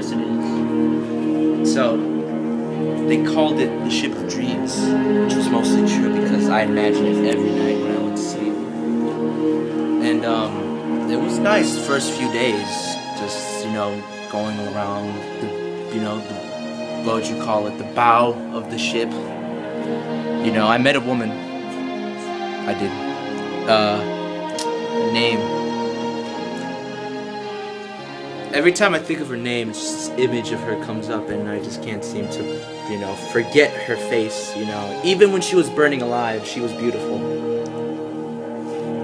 Yes, it is. So, they called it the Ship of Dreams, which was mostly true because I imagined it every night when I went to sleep. And it was nice the first few days, just, you know, going around the, you know, the, what would you call it, the bow of the ship. You know, I met a woman. I did. Her name. Every time I think of her name, it's just this image of her comes up, and I just can't seem to, you know, forget her face, you know. Even when she was burning alive, she was beautiful.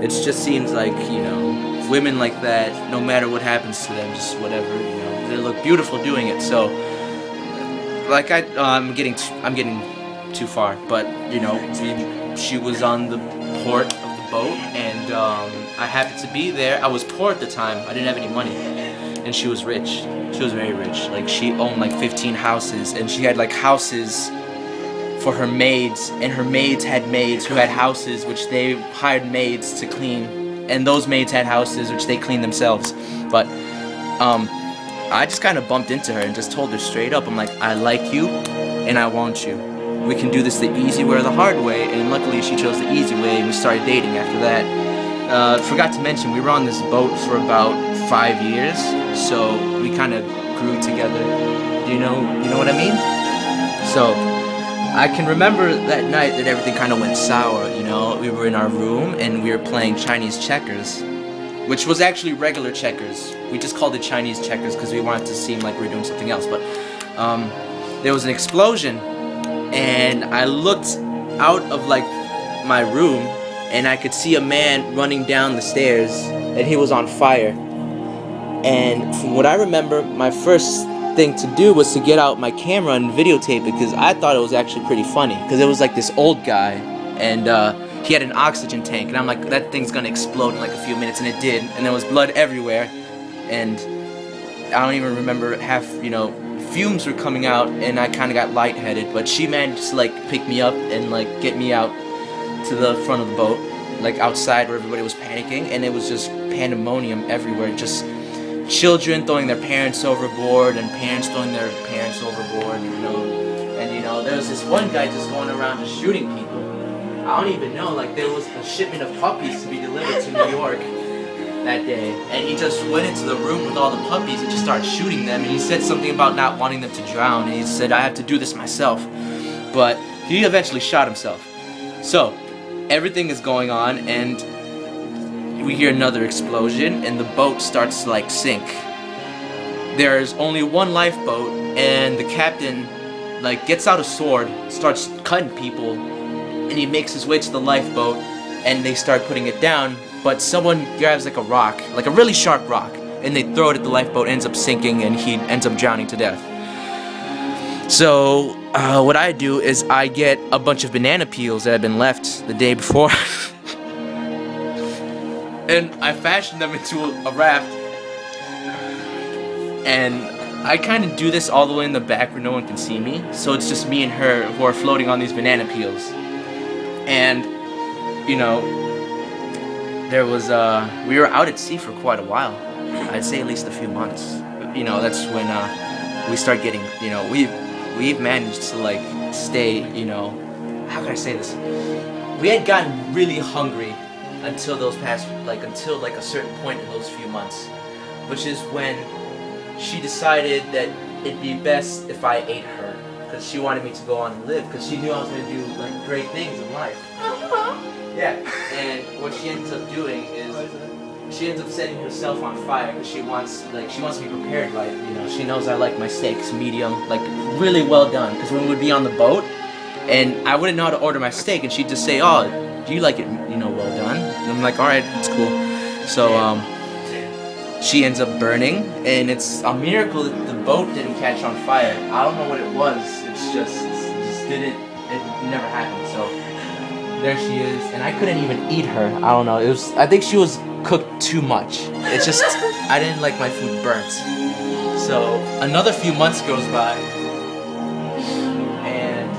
It just seems like, you know, women like that, no matter what happens to them, just whatever, you know, they look beautiful doing it. So, like I'm getting too far, but you know, she was on the port of the boat, and I happened to be there. I was poor at the time. I didn't have any money. And she was rich. She was very rich. Like, she owned like 15 houses, and she had like houses for her maids, and her maids had maids who had houses which they hired maids to clean, and those maids had houses which they cleaned themselves. But I just kind of bumped into her and just told her straight up, I'm like, I like you and I want you. We can do this the easy way or the hard way, and luckily she chose the easy way, and we started dating after that. Forgot to mention, we were on this boat for about 5 years, so we kind of grew together. Do you know what I mean? So I can remember that night that everything kind of went sour. You know, we were in our room and we were playing Chinese checkers, which was actually regular checkers. We just called it Chinese checkers because we wanted to seem like we were doing something else. But there was an explosion, and I looked out of like my room, and I could see a man running down the stairs, and he was on fire. And from what I remember, my first thing to do was to get out my camera and videotape it, because I thought it was actually pretty funny, because it was like this old guy, and he had an oxygen tank, and I'm like, that thing's gonna explode in like a few minutes, and it did, and there was blood everywhere, and I don't even remember fumes were coming out, and I kind of got lightheaded, but she managed to like pick me up and like get me out to the front of the boat, like outside where everybody was panicking, and it was just pandemonium everywhere, just children throwing their parents overboard, and parents throwing their parents overboard, you know. And you know, there was this one guy just going around just shooting people. I don't even know, like there was a shipment of puppies to be delivered to New York that day, and he just went into the room with all the puppies and just started shooting them, and he said something about not wanting them to drown, and he said, I have to do this myself. But he eventually shot himself. So everything is going on, and we hear another explosion, and the boat starts to like sink. There's only one lifeboat, and the captain like gets out a sword, starts cutting people, and he makes his way to the lifeboat, and they start putting it down, but someone grabs like a rock, like a really sharp rock, and they throw it at the lifeboat, ends up sinking, and he ends up drowning to death. So what I do is I get a bunch of banana peels that had been left the day before and I fashioned them into a raft, and I kind of do this all the way in the back where no one can see me, so it's just me and her who are floating on these banana peels. And you know, there was we were out at sea for quite a while. I'd say at least a few months. You know, that's when we start getting, you know, we've managed to like stay, you know, how can I say this? We had gotten really hungry until until a certain point in those few months, which is when she decided that it'd be best if I ate her, because she wanted me to go on and live, because she knew I was going to do like great things in life. Yeah, and what she ends up doing is she ends up setting herself on fire, because she wants to be prepared right. You know, she knows I like my steaks medium, like really well done, because when we would be on the boat, and I wouldn't know how to order my steak, and she'd just say, oh, do you like it, you know, well done? And I'm like, alright, it's cool. So she ends up burning, and it's a miracle that the boat didn't catch on fire. I don't know what it was, it just didn't, it never happened. So there she is, and I couldn't even eat her. I don't know, I think she was cooked too much. It's just, I didn't like my food burnt. So another few months goes by, and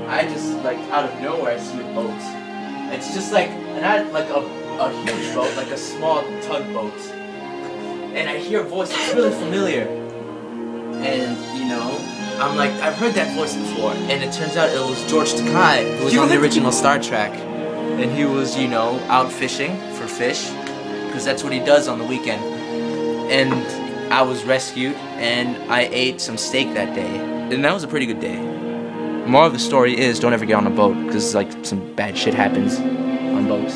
I just, like, out of nowhere I see a boat. It's just like, not like a huge boat, like a small tugboat. And I hear a voice that's really familiar. And, you know, I'm like, I've heard that voice before. And it turns out it was George Takei, who was on the original Star Trek. And he was, you know, out fishing for fish, because that's what he does on the weekend. And I was rescued, and I ate some steak that day. And that was a pretty good day. Moral of the story is, don't ever get on a boat, because like some bad shit happens on boats.